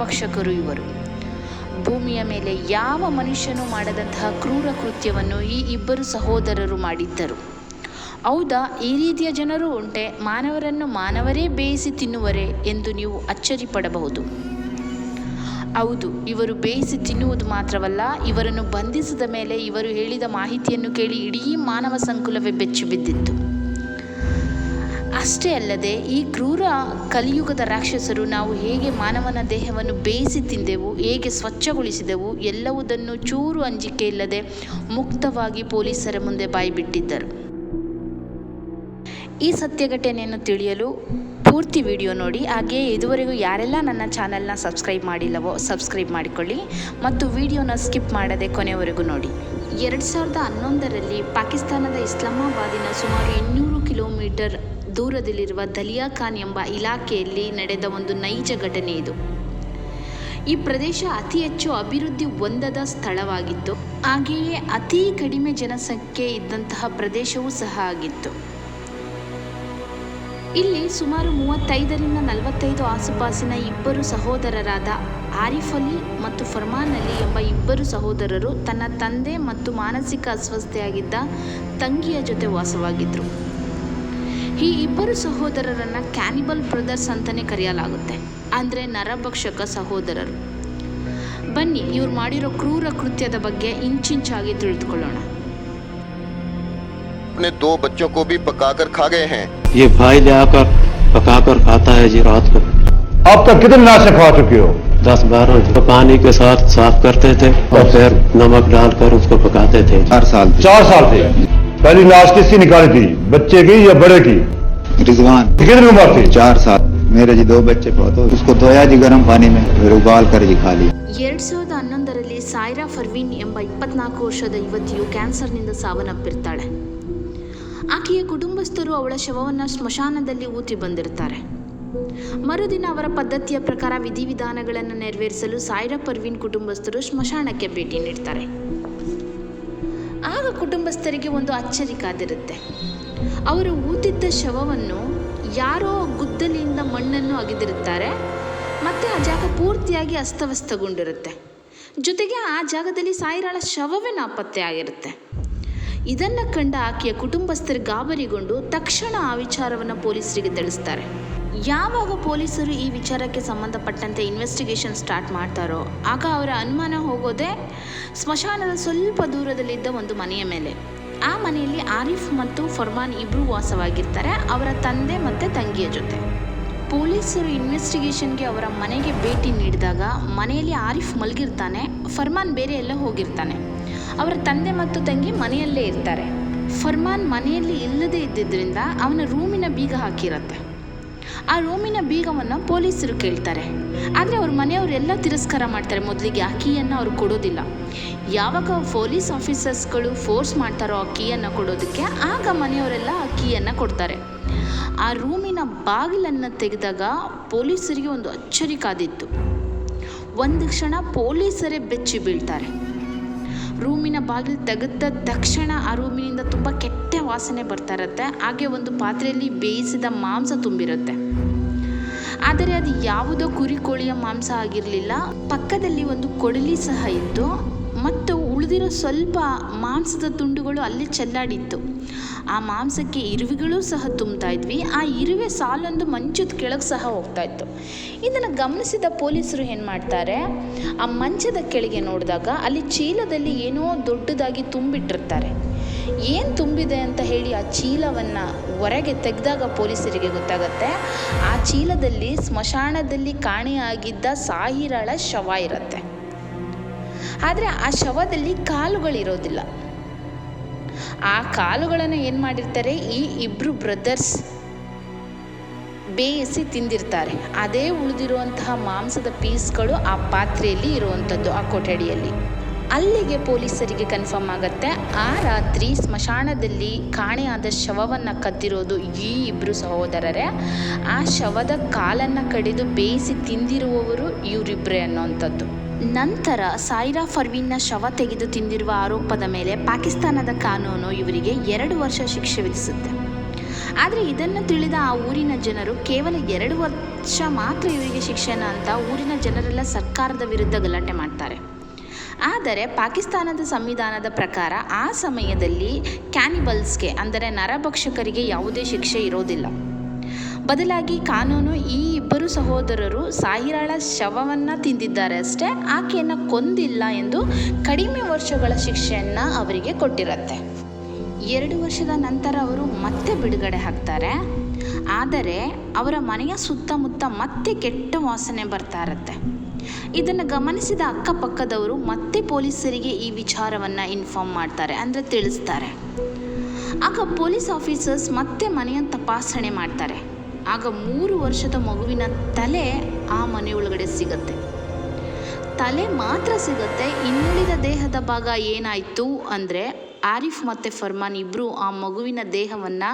ಭಕ್ಷಕರು ಇವರು. ಭೂಮಿಯ ಮೇಲೆ ಯಾವ ಮನುಷ್ಯನೂ ಮಾಡದಂತಹ ಕ್ರೂರ ಕೃತ್ಯವನ್ನು ಈ ಇಬ್ಬರು ಸಹೋದರರು ಮಾಡಿದ್ದರು. ಹೌದಾ, ಈ ರೀತಿಯ ಜನರು ಉಂಟೆ? ಮಾನವರನ್ನು ಮಾನವರೇ ಬೇಯಿಸಿ ತಿನ್ನುವರೆ ಎಂದು ನೀವು ಅಚ್ಚರಿಪಡಬಹುದು. ಹೌದು, ಇವರು ಬೇಯಿಸಿ ತಿನ್ನುವುದು ಮಾತ್ರವಲ್ಲ, ಇವರನ್ನು ಬಂಧಿಸಿದ ಮೇಲೆ ಇವರು ಹೇಳಿದ ಮಾಹಿತಿಯನ್ನು ಕೇಳಿ ಇಡೀ ಮಾನವ ಸಂಕುಲವೇ ಬೆಚ್ಚಿ ಬಿದ್ದಿತ್ತು. ಅಷ್ಟೇ ಅಲ್ಲದೆ ಈ ಕ್ರೂರ ಕಲಿಯುಗದ ರಾಕ್ಷಸರು ನಾವು ಹೇಗೆ ಮಾನವನ ದೇಹವನ್ನು ಬೇಯಿಸಿ ತಿಂದೆವು, ಹೇಗೆ ಸ್ವಚ್ಛಗೊಳಿಸಿದೆವು ಎಲ್ಲವುದನ್ನು ಚೂರು ಅಂಜಿಕೆ ಇಲ್ಲದೆ ಮುಕ್ತವಾಗಿ ಪೊಲೀಸರ ಮುಂದೆ ಬಾಯಿಬಿಟ್ಟಿದ್ದರು. ಈ ಸತ್ಯಘಟನೆಯನ್ನು ತಿಳಿಯಲು ಪೂರ್ತಿ ವಿಡಿಯೋ ನೋಡಿ. ಹಾಗೆಯೇ ಇದುವರೆಗೂ ಯಾರೆಲ್ಲ ನನ್ನ ಚಾನಲ್ನ ಸಬ್ಸ್ಕ್ರೈಬ್ ಮಾಡಿಲ್ಲವೋ ಸಬ್ಸ್ಕ್ರೈಬ್ ಮಾಡಿಕೊಳ್ಳಿ ಮತ್ತು ವಿಡಿಯೋನ ಸ್ಕಿಪ್ ಮಾಡದೆ ಕೊನೆಯವರೆಗೂ ನೋಡಿ. 2011ರಲ್ಲಿ ಪಾಕಿಸ್ತಾನದ ಇಸ್ಲಾಮಾಬಾದಿನ ಸುಮಾರು 200 ಕಿಲೋಮೀಟರ್ ದೂರದಲ್ಲಿರುವ ದಲಿಯಾ ಖಾನ್ ಎಂಬ ಇಲಾಖೆಯಲ್ಲಿ ನಡೆದ ಒಂದು ನೈಜ ಘಟನೆ ಇದು. ಈ ಪ್ರದೇಶ ಅತಿ ಹೆಚ್ಚು ಅಭಿವೃದ್ಧಿ ಹೊಂದದ ಸ್ಥಳವಾಗಿತ್ತು. ಹಾಗೆಯೇ ಅತಿ ಕಡಿಮೆ ಜನಸಂಖ್ಯೆ ಇದ್ದಂತಹ ಪ್ರದೇಶವೂ ಸಹ ಆಗಿತ್ತು. ಇಲ್ಲಿ ಸುಮಾರು 35ರಿಂದ 45 ಆಸುಪಾಸಿನ ಇಬ್ಬರು ಸಹೋದರರಾದ ಆರಿಫ್ ಅಲಿ ಮತ್ತು ಫರ್ಮಾನ್ ಅಲಿ ಎಂಬ ಇಬ್ಬರು ಸಹೋದರರು ತನ್ನ ತಂದೆ ಮತ್ತು ಮಾನಸಿಕ ಅಸ್ವಸ್ಥೆಯಾಗಿದ್ದ ತಂಗಿಯ ಜೊತೆ ವಾಸವಾಗಿದ್ದರು. ಈ ಇಬ್ಬರು ಸಹೋದರರನ್ನು ಕ್ಯಾನಿಬಲ್ ಬ್ರದರ್ಸ್ ಅಂತಲೇ ಕರೆಯಲಾಗುತ್ತೆ, ಅಂದರೆ ನರಭಕ್ಷಕ ಸಹೋದರರು. ಬನ್ನಿ ಇವ್ರು ಮಾಡಿರೋ ಕ್ರೂರ ಕೃತ್ಯದ ಬಗ್ಗೆ ಇಂಚಿಂಚಾಗಿ ತಿಳಿದುಕೊಳ್ಳೋಣ. अपने 2 बच्चों को भी पकाकर खा गए हैं। ये भाई ले आकर पकाकर खाता है जी रात को। अब तक कितने नाशे खा चुके हो? 10-12 तो पानी के साथ साफ करते थे और फिर नमक डालकर उसको पकाते थे। 4 साल थे। पहली नाश किसकी निकाली थी, बच्चे की या बड़े की? रिजवान। कितनी उम्र थी? 4 साल। मेरे जी 2 बच्चे बहुत, उसको धोया जी गर्म पानी में, फिर उबाल कर जी खा लिया। 2011ರಲ್ಲಿ ಸಾಯ್ರಾ ಫರ್ವೀನ್ ಎಂಬ 24 ವರ್ಷದ ಯುವತಿಯು ಕ್ಯಾನ್ಸರ್ನಿಂದ ಸಾವನ್ನಪ್ಪಿರ್ತಾಳೆ. ಆಕೆಯ ಕುಟುಂಬಸ್ಥರು ಅವಳ ಶವವನ್ನು ಸ್ಮಶಾನದಲ್ಲಿ ಊತಿ ಬಂದಿರ್ತಾರೆ. ಮರುದಿನ ಅವರ ಪದ್ಧತಿಯ ಪ್ರಕಾರ ವಿಧಿವಿಧಾನಗಳನ್ನು ನೆರವೇರಿಸಲು ಸಾಯ್ರಾ ಪರ್ವೀನ್ ಕುಟುಂಬಸ್ಥರು ಸ್ಮಶಾನಕ್ಕೆ ಭೇಟಿ ನೀಡ್ತಾರೆ. ಆಗ ಕುಟುಂಬಸ್ಥರಿಗೆ ಒಂದು ಅಚ್ಚರಿ ಕಾದಿರುತ್ತೆ. ಅವರು ಊತಿದ್ದ ಶವವನ್ನು ಯಾರೋ ಗುದ್ದಲಿಯಿಂದ ಮಣ್ಣನ್ನು ಅಗೆದಿರುತ್ತಾರೆ ಮತ್ತು ಆ ಜಾಗ ಪೂರ್ತಿಯಾಗಿ ಅಸ್ತವ್ಯಸ್ತಗೊಂಡಿರುತ್ತೆ. ಜೊತೆಗೆ ಆ ಜಾಗದಲ್ಲಿ ಸಾಯ್ರಾಳ ಶವವೇ ನಾಪತ್ತೆ ಆಗಿರುತ್ತೆ. ಇದನ್ನು ಕಂಡ ಆಕೆಯ ಕುಟುಂಬಸ್ಥರು ಗಾಬರಿಗೊಂಡು ತಕ್ಷಣ ಆ ವಿಚಾರವನ್ನು ಪೊಲೀಸರಿಗೆ ತಿಳಿಸ್ತಾರೆ. ಯಾವಾಗ ಪೊಲೀಸರು ಈ ವಿಚಾರಕ್ಕೆ ಸಂಬಂಧಪಟ್ಟಂತೆ ಇನ್ವೆಸ್ಟಿಗೇಷನ್ ಸ್ಟಾರ್ಟ್ ಮಾಡ್ತಾರೋ ಆಗ ಅವರ ಅನುಮಾನ ಹೋಗೋದೇ ಸ್ಮಶಾನದ ಸ್ವಲ್ಪ ದೂರದಲ್ಲಿದ್ದ ಒಂದು ಮನೆಯ ಮೇಲೆ. ಆ ಮನೆಯಲ್ಲಿ ಆರಿಫ್ ಮತ್ತು ಫರ್ಮಾನ್ ಇಬ್ಬರು ವಾಸವಾಗಿರ್ತಾರೆ, ಅವರ ತಂದೆ ಮತ್ತು ತಂಗಿಯ ಜೊತೆ. ಪೊಲೀಸರು ಇನ್ವೆಸ್ಟಿಗೇಷನ್ಗೆ ಅವರ ಮನೆಗೆ ಭೇಟಿ ನೀಡಿದಾಗ ಮನೆಯಲ್ಲಿ ಆರಿಫ್ ಮಲಗಿರ್ತಾನೆ, ಫರ್ಮಾನ್ ಬೇರೆ ಎಲ್ಲ ಹೋಗಿರ್ತಾನೆ. ಅವರ ತಂದೆ ಮತ್ತು ತಂಗಿ ಮನೆಯಲ್ಲೇ ಇರ್ತಾರೆ. ಫರ್ಮಾನ್ ಮನೆಯಲ್ಲಿ ಇಲ್ಲದೇ ಇದ್ದಿದ್ದರಿಂದ ಅವನ ರೂಮಿನ ಬೀಗ ಹಾಕಿರುತ್ತೆ. ಆ ರೂಮಿನ ಬೀಗವನ್ನು ಪೊಲೀಸರು ಕೇಳ್ತಾರೆ. ಆದರೆ ಅವ್ರ ಮನೆಯವರೆಲ್ಲ ತಿರಸ್ಕಾರ ಮಾಡ್ತಾರೆ. ಮೊದಲಿಗೆ ಆ ಕೀಯನ್ನು ಅವ್ರು ಕೊಡೋದಿಲ್ಲ. ಯಾವಾಗ ಪೊಲೀಸ್ ಆಫೀಸರ್ಸ್ಗಳು ಫೋರ್ಸ್ ಮಾಡ್ತಾರೋ ಆ ಕೀಯನ್ನು ಕೊಡೋದಕ್ಕೆ, ಆಗ ಮನೆಯವರೆಲ್ಲ ಆ ಕೀಯನ್ನು ಕೊಡ್ತಾರೆ. ಆ ರೂಮಿನ ಬಾಗಿಲನ್ನು ತೆಗೆದಾಗ ಪೊಲೀಸರಿಗೆ ಒಂದು ಅಚ್ಚರಿ ಕಾದಿತ್ತು. ಒಂದು ಕ್ಷಣ ಪೊಲೀಸರೇ ಬೆಚ್ಚಿ ಬೀಳ್ತಾರೆ. ರೂಮಿನ ಬಾಗಿಲು ತೆಗೆದ ತಕ್ಷಣ ಆ ರೂಮಿನಿಂದ ತುಂಬ ಕೆಟ್ಟ ವಾಸನೆ ಬರ್ತಾ ಇರುತ್ತೆ. ಹಾಗೆ ಒಂದು ಪಾತ್ರೆಯಲ್ಲಿ ಬೇಯಿಸಿದ ಮಾಂಸ ತುಂಬಿರುತ್ತೆ. ಆದರೆ ಅದು ಯಾವುದೋ ಕುರಿ ಕೋಳಿಯ ಮಾಂಸ ಆಗಿರಲಿಲ್ಲ. ಪಕ್ಕದಲ್ಲಿ ಒಂದು ಕೊಡಲಿ ಸಹ ಇತ್ತು ಮತ್ತು ಉಳಿದಿರೋ ಸ್ವಲ್ಪ ಮಾಂಸದ ತುಂಡುಗಳು ಅಲ್ಲಿ ಚೆಲ್ಲಾಡಿತ್ತು. ಆ ಮಾಂಸಕ್ಕೆ ಇರುವೆಗಳು ಸಹ ತುಂಬ್ತಾ ಇದ್ವಿ. ಆ ಇರುವೆ ಸಾಲೊಂದು ಮಂಚದ ಕೆಳಗೆ ಸಹ ಹೋಗ್ತಾ ಇತ್ತು. ಇದನ್ನು ಗಮನಿಸಿದ ಪೊಲೀಸರು ಏನು ಮಾಡ್ತಾರೆ, ಆ ಮಂಚದ ಕೆಳಗೆ ನೋಡಿದಾಗ ಅಲ್ಲಿ ಚೀಲದಲ್ಲಿ ಏನೋ ದೊಡ್ಡದಾಗಿ ತುಂಬಿಟ್ಟಿರ್ತಾರೆ. ಏನು ತುಂಬಿದೆ ಅಂತ ಹೇಳಿ ಆ ಚೀಲವನ್ನು ಹೊರಗೆ ತೆಗೆದಾಗ ಪೊಲೀಸರಿಗೆ ಗೊತ್ತಾಗತ್ತೆ, ಆ ಚೀಲದಲ್ಲಿ ಸ್ಮಶಾನದಲ್ಲಿ ಕಾಣೆಯಾಗಿದ್ದ ಸಾಹಿರಾಳ ಶವ ಇರುತ್ತೆ. ಆದರೆ ಆ ಶವದಲ್ಲಿ ಕಾಲುಗಳಿರೋದಿಲ್ಲ. ಆ ಕಾಲುಗಳನ್ನು ಏನು ಮಾಡಿರ್ತಾರೆ, ಈ ಇಬ್ಬರು ಬ್ರದರ್ಸ್ ಬೇಯಿಸಿ ತಿಂದಿರ್ತಾರೆ. ಅದೇ ಉಳಿದಿರುವಂತಹ ಮಾಂಸದ ಪೀಸ್ಗಳು ಆ ಪಾತ್ರೆಯಲ್ಲಿ ಇರುವಂಥದ್ದು, ಆ ಕೊಠಡಿಯಲ್ಲಿ. ಅಲ್ಲಿಗೆ ಪೊಲೀಸರಿಗೆ ಕನ್ಫರ್ಮ್ ಆಗುತ್ತೆ, ಆ ರಾತ್ರಿ ಸ್ಮಶಾನದಲ್ಲಿ ಕಾಣೆಯಾದ ಶವವನ್ನು ಕದ್ದಿರೋದು ಈ ಇಬ್ಬರು ಸಹೋದರರೇ. ಆ ಶವದ ಕಾಲನ್ನು ಕಡಿದು ಬೇಯಿಸಿ ತಿಂದಿರುವವರು ಇವರಿಬ್ಬರೇ ಅನ್ನೋವಂಥದ್ದು. ನಂತರ ಸಾಯ್ರಾ ಫರ್ವೀನ್ನ ಶವ ತೆಗೆದು ತಿಂದಿರುವ ಆರೋಪದ ಮೇಲೆ ಪಾಕಿಸ್ತಾನದ ಕಾನೂನು ಇವರಿಗೆ 2 ವರ್ಷ ಶಿಕ್ಷೆ ವಿಧಿಸುತ್ತೆ. ಆದರೆ ಇದನ್ನು ತಿಳಿದ ಆ ಊರಿನ ಜನರು ಕೇವಲ ವರ್ಷ ಮಾತ್ರ ಇವರಿಗೆ ಶಿಕ್ಷಣ ಅಂತ ಊರಿನ ಜನರೆಲ್ಲ ಸರ್ಕಾರದ ವಿರುದ್ಧ ಗಲಾಟೆ ಮಾಡ್ತಾರೆ. ಆದರೆ ಪಾಕಿಸ್ತಾನದ ಸಂವಿಧಾನದ ಪ್ರಕಾರ ಆ ಸಮಯದಲ್ಲಿ ಕ್ಯಾನಿಬಲ್ಸ್ಗೆ ಅಂದರೆ ನರಭಕ್ಷಕರಿಗೆ ಯಾವುದೇ ಶಿಕ್ಷೆ ಇರೋದಿಲ್ಲ. ಬದಲಾಗಿ ಕಾನೂನು ಈ ಇಬ್ಬರು ಸಹೋದರರು ಸಾಹಿರಾಳ ಶವವನ್ನು ತಿಂದಿದ್ದಾರೆ ಅಷ್ಟೇ, ಆಕೆಯನ್ನು ಕೊಂದಿಲ್ಲ ಎಂದು ಕಡಿಮೆ ವರ್ಷಗಳ ಶಿಕ್ಷೆಯನ್ನು ಅವರಿಗೆ ಕೊಟ್ಟಿರುತ್ತೆ. 2 ವರ್ಷದ ನಂತರ ಅವರು ಮತ್ತೆ ಬಿಡುಗಡೆ ಆಗ್ತಾರೆ. ಆದರೆ ಅವರ ಮನೆಯ ಸುತ್ತಮುತ್ತ ಮತ್ತೆ ಕೆಟ್ಟ ವಾಸನೆ ಬರ್ತಾ ಇರುತ್ತೆ. ಇದನ್ನು ಗಮನಿಸಿದ ಅಕ್ಕಪಕ್ಕದವರು ಮತ್ತೆ ಪೊಲೀಸರಿಗೆ ಈ ವಿಚಾರವನ್ನು ಇನ್ಫಾರ್ಮ್ ಮಾಡ್ತಾರೆ, ಅಂದರೆ ತಿಳಿಸ್ತಾರೆ. ಆಗ ಪೊಲೀಸ್ ಆಫೀಸರ್ಸ್ ಮತ್ತೆ ಮನೆಯ ತಪಾಸಣೆ ಮಾಡ್ತಾರೆ. ಆಗ 3 ವರ್ಷದ ಮಗುವಿನ ತಲೆ ಆ ಮನೆಯೊಳಗಡೆ ಸಿಗುತ್ತೆ. ತಲೆ ಮಾತ್ರ ಸಿಗುತ್ತೆ, ಇನ್ನುಳಿದ ದೇಹದ ಭಾಗ ಏನಾಯಿತು ಅಂದರೆ ಆರಿಫ್ ಮತ್ತು ಫರ್ಮಾನ್ ಇಬ್ಬರು ಆ ಮಗುವಿನ ದೇಹವನ್ನು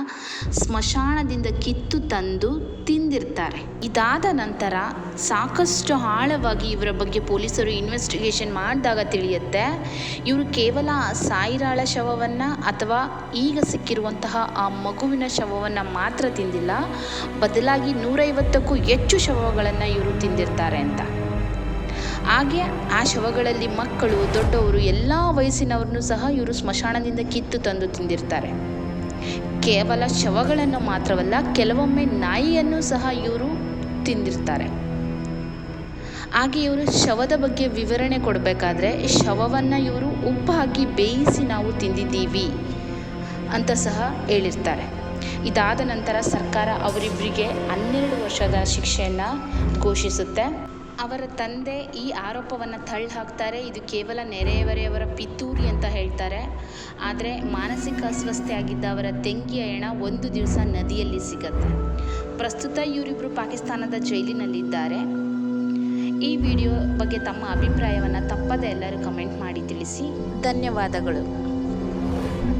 ಸ್ಮಶಾನದಿಂದ ಕಿತ್ತು ತಂದು ತಿಂದಿರ್ತಾರೆ. ಇದಾದ ನಂತರ ಸಾಕಷ್ಟು ಆಳವಾಗಿ ಇವರ ಬಗ್ಗೆ ಪೊಲೀಸರು ಇನ್ವೆಸ್ಟಿಗೇಷನ್ ಮಾಡಿದಾಗ ತಿಳಿಯುತ್ತೆ, ಇವರು ಕೇವಲ ಸಾಯಿರಾಳ ಶವವನ್ನು ಅಥವಾ ಈಗ ಸಿಕ್ಕಿರುವಂತಹ ಆ ಮಗುವಿನ ಶವವನ್ನು ಮಾತ್ರ ತಿಂದಿಲ್ಲ, ಬದಲಾಗಿ 150ಕ್ಕೂ ಹೆಚ್ಚು ಶವಗಳನ್ನು ಇವರು ತಿಂದಿರ್ತಾರೆ ಅಂತ. ಹಾಗೆ ಆ ಶವಗಳಲ್ಲಿ ಮಕ್ಕಳು, ದೊಡ್ಡವರು, ಎಲ್ಲ ವಯಸ್ಸಿನವ್ರನ್ನೂ ಸಹ ಇವರು ಸ್ಮಶಾನದಿಂದ ಕಿತ್ತು ತಂದು ತಿಂದಿರ್ತಾರೆ. ಕೇವಲ ಶವಗಳನ್ನು ಮಾತ್ರವಲ್ಲ, ಕೆಲವೊಮ್ಮೆ ನಾಯಿಯನ್ನು ಸಹ ಇವರು ತಿಂದಿರ್ತಾರೆ. ಹಾಗೆ ಇವರು ಶವದ ಬಗ್ಗೆ ವಿವರಣೆ ಕೊಡಬೇಕಾದ್ರೆ ಶವವನ್ನು ಇವರು ಉಪ್ಪು ಹಾಕಿ ಬೇಯಿಸಿ ನಾವು ತಿಂದಿದ್ದೀವಿ ಅಂತ ಸಹ ಹೇಳಿರ್ತಾರೆ. ಇದಾದ ನಂತರ ಸರ್ಕಾರ ಅವರಿಬ್ಬರಿಗೆ 12 ವರ್ಷದ ಶಿಕ್ಷೆಯನ್ನು ಘೋಷಿಸುತ್ತೆ. ಅವರ ತಂದೆ ಈ ಆರೋಪವನ್ನು ತಳ್ಳಿ ಹಾಕ್ತಾರೆ, ಇದು ಕೇವಲ ನೆರೆಹೊರೆಯವರ ಪಿತೂರಿ ಅಂತ ಹೇಳ್ತಾರೆ. ಆದರೆ ಮಾನಸಿಕ ಅಸ್ವಸ್ಥೆ ಆಗಿದ್ದ ಅವರ ತಂಗಿಯ ಹೆಣ 1 ದಿವಸ ನದಿಯಲ್ಲಿ ಸಿಗತ್ತೆ. ಪ್ರಸ್ತುತ ಇವರಿಬ್ಬರು ಪಾಕಿಸ್ತಾನದ ಜೈಲಿನಲ್ಲಿದ್ದಾರೆ. ಈ ವಿಡಿಯೋ ಬಗ್ಗೆ ತಮ್ಮ ಅಭಿಪ್ರಾಯವನ್ನು ತಪ್ಪದೆ ಎಲ್ಲರೂ ಕಮೆಂಟ್ ಮಾಡಿ ತಿಳಿಸಿ. ಧನ್ಯವಾದಗಳು.